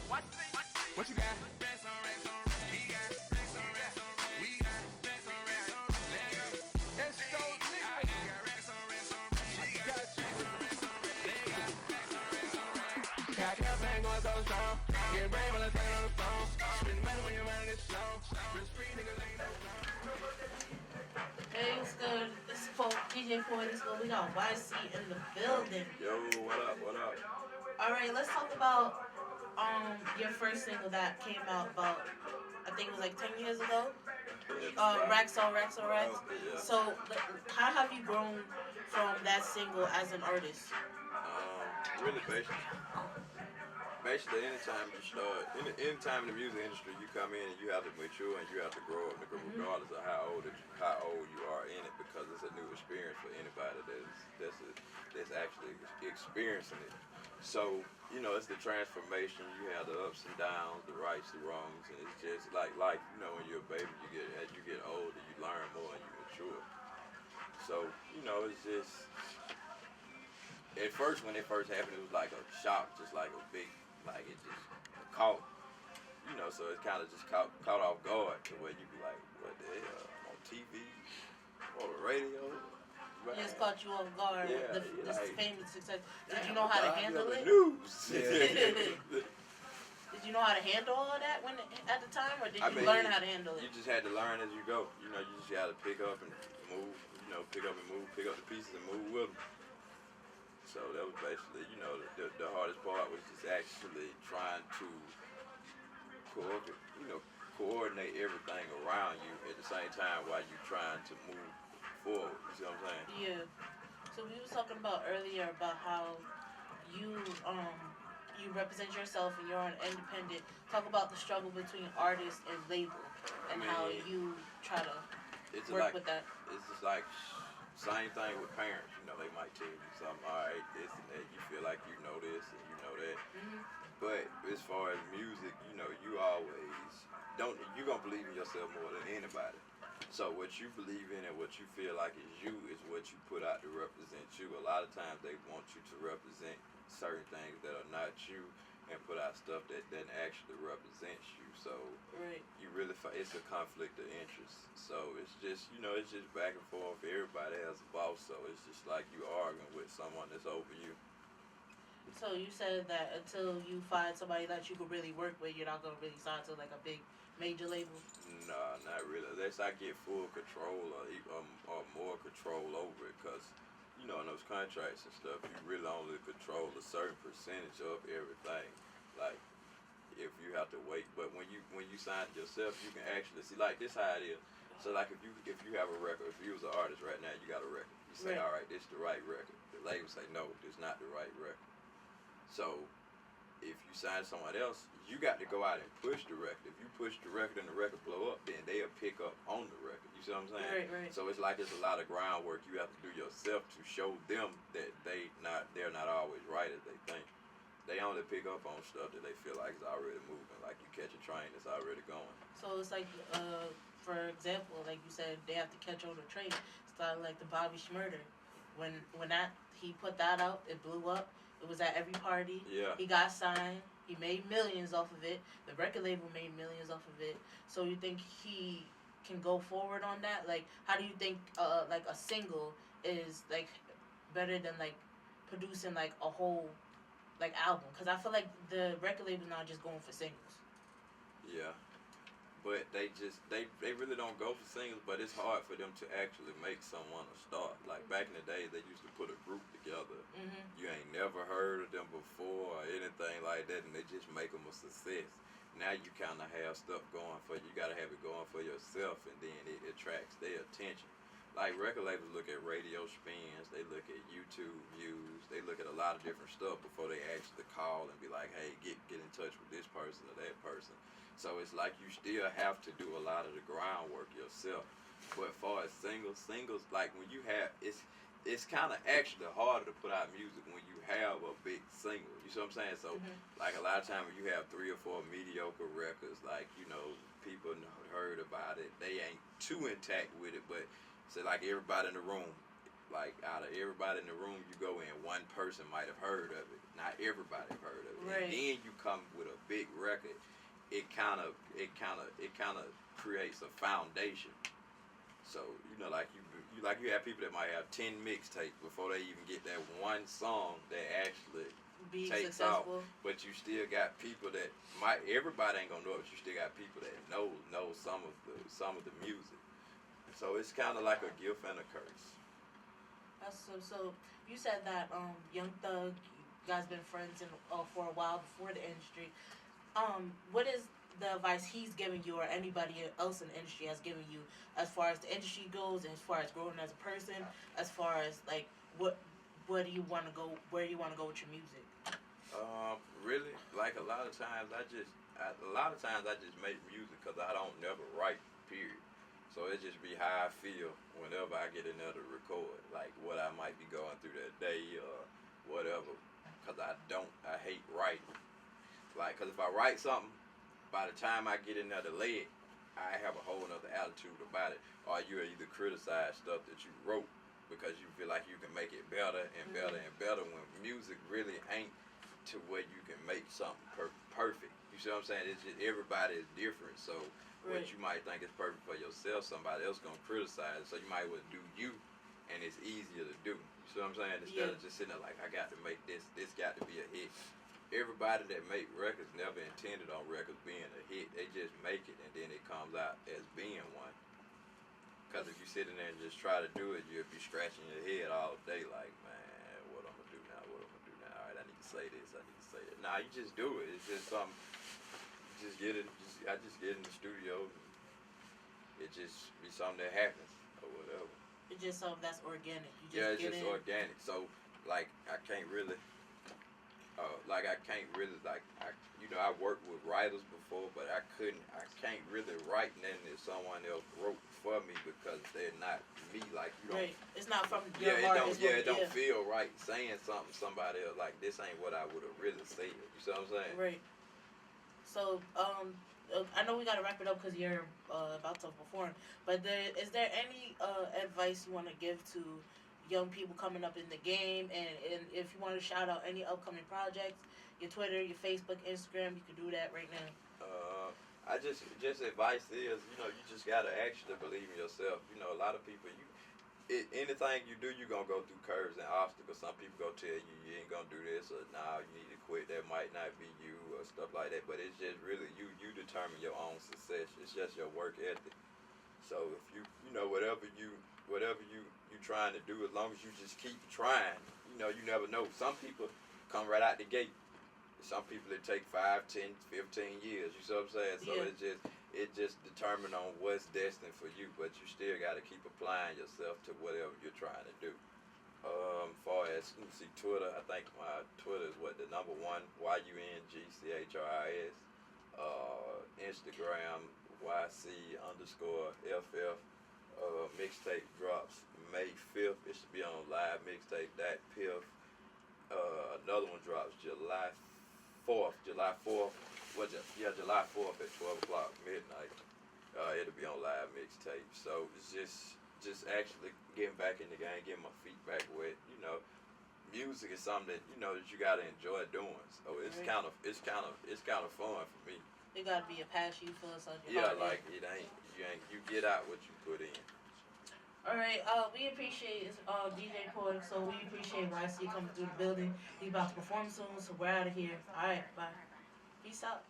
What you got? He got we got it's so lit. Got your thing going so strong. Get brave when I turn on the phone. Spend money when you're running this slow. Real street niggas ain't no Hey, what's good? This is DJ PoeticSoul. We got YC in the building. Yo, what up? What up? All right, let's talk about your first single that came out about, I think it was like 10 years ago. Rex on Rex. Yeah. So, how have you grown from that single as an artist? Really basically anytime you start, anytime in the music industry you come in and you have to mature and you have to grow up, regardless of how old you are in it, because it's a new experience for anybody that's actually experiencing it. So, it's the transformation. You have the ups and downs, the rights, the wrongs, and it's just like life. When you're a baby, as you get older, you learn more and you mature. So, it's just, at first, when it first happened, it was like a shock, just like a big, like it just caught, so it kind of just caught off guard to where you be like, what the hell, I'm on TV, on the radio. It just caught you off guard with the famous success. Did you know how to handle it? Did you know how to handle all of that at the time, or did you learn how to handle it? You just had to learn as you go. You just got to pick up and move, pick up the pieces and move with them. So that was basically, the hardest part was just actually trying to coordinate everything around you at the same time while you're trying to move forward. You see what I'm saying? Yeah. So we was talking about earlier about how you represent yourself and you're an independent. Talk about the struggle between artist and label and how you try to work with that. It's just like same thing with parents. They might tell you something, all right, this and that. You feel like you know this and you know that. Mm-hmm. But as far as music, you always you're going to believe in yourself more than anybody. So what you believe in and what you feel like is you is what you put out to represent you. A lot of times they want you to represent certain things that are not you and put out stuff that doesn't actually represent you. So you really it's a conflict of interest. So it's just, it's just back and forth. Everybody has a boss, so it's just like you arguing with someone that's over you. So you said that until you find somebody that you can really work with, you're not going to really sign to like a big major label? Nah, not really. Unless I get full control or more control over it, because, in those contracts and stuff, you really only control a certain percentage of everything. Like, if you have to wait, but when you sign it yourself, you can actually see, like, this how it is. So, like, if you have a record, if you was an artist right now, you got a record. You say, all right, this is the right record. The label say, no, this is not the right record. So, if you sign someone else, you got to go out and push the record. If you push the record and the record blow up, then they'll pick up on the record. You see what I'm saying? Right. So it's like it's a lot of groundwork you have to do yourself to show them that they're not always right as they think. They only pick up on stuff that they feel like is already moving. Like you catch a train that's already going. So it's like, for example, like you said, they have to catch on the train. It's like the Bobby Shmurda. When he put that out, it blew up. It was at every party. Yeah. He got signed. He made millions off of it. The record label made millions off of it. So you think he can go forward on that? Like, how do you think like a single is like better than like producing like a whole like album? Because I feel like the record label's not just going for singles. Yeah. But they really don't go for singles, but it's hard for them to actually make someone a star. Like back in the day, they used to put a group together. Mm-hmm. You ain't never heard of them before or anything like that, and they just make them a success. Now you kind of have stuff going for you. You got to have it going for yourself, and then it attracts their attention. Like record labels look at radio spins, they look at YouTube views, they look at a lot of different stuff before they actually call and be like, hey, get in touch with this person or that person. So it's like you still have to do a lot of the groundwork yourself. But as far as singles, like when you have, it's kind of actually harder to put out music when you have a big single. You see what I'm saying? So like a lot of times when you have 3 or 4 mediocre records, like, people heard about it, they ain't too intact with it, but say like everybody in the room like out of everybody in the room, you go in, one person might have heard of it. Not everybody have heard of it. Right. And then you come with a big record. It kind of creates a foundation. So like you have people that might have 10 mixtapes before they even get that one song that actually be takes successful. off. But you still got people that everybody ain't gonna know it. But you still got people that know some of the music. So it's kind of like a gift and a curse. That's so you said that Young Thug, you guys been friends for a while before the industry. What is the advice he's giving you or anybody else in the industry has given you as far as the industry goes, and as far as growing as a person, as far as like where do you want to go with your music? Really, like a lot of times I just make music because I don't never write, period. So it just be how I feel whenever I get in there to record, like what I might be going through that day or whatever. Because I hate writing. Like, because if I write something, by the time I get in there to lay it, I have a whole other attitude about it. Or you either criticize stuff that you wrote because you feel like you can make it better and better and better, when music really ain't to where you can make something perfect. You see what I'm saying? It's just everybody is different. So what you might think is perfect for yourself, somebody else gonna criticize it. So you might well do you, and it's easier to do. You see what I'm saying? Instead of just sitting there like, I got to make this got to be a hit. Everybody that make records never intended on records being a hit. They just make it, and then it comes out as being one. Because if you sit in there and just try to do it, you'll be scratching your head all day like, man, what I'm going to do now? What I'm going to do now? All right, I need to say this. I need to say that. Nah, you just do it. It's just something. I just get in the studio. It just be something that happens or whatever. It's just something that's organic. It's just organic. So, like, I can't really... I worked with writers before, but I can't really write nothing that someone else wrote for me because they're not me. Like, you don't. Right. It's not from your heart. It don't feel right saying something to somebody else like this ain't what I would have really said. You see what I'm saying? Right. So, I know we gotta wrap it up because you're about to perform. But is there any advice you want to give to young people coming up in the game, and if you want to shout out any upcoming projects, your Twitter, your Facebook, Instagram, you can do that right now. I just advice is, you just gotta actually believe in yourself. A lot of people, anything you do, you're gonna go through curves and obstacles. Some people gonna tell you ain't gonna do this, or nah, you need to quit. That might not be you, or stuff like that. But it's just really you determine your own success. It's just your work ethic. So if you whatever you trying to do, as long as you just keep trying, you never know. Some people come right out the gate. Some people it take 5, 10, 15 years. You see what I'm saying? So it just determined on what's destined for you, but you still got to keep applying yourself to whatever you're trying to do. Far as Twitter, I think my Twitter is the number 1 YUNGCHRIS. Instagram YC_FF. Mixtape drops May 5th. It should be on live mixtape .piff. Another one drops July 4th. July 4th at 12 o'clock midnight. It'll be on live mixtape. So it's just actually getting back in the game, getting my feet back wet. Music is something that that you gotta enjoy doing. So it's kind of fun for me. It gotta be a passion you feel inside your Yeah, heart. like you get out what you put in. All right, we appreciate DJ PoeticSoul. We appreciate YC coming through the building. He's about to perform soon, so we're out of here. All right, bye. Peace out.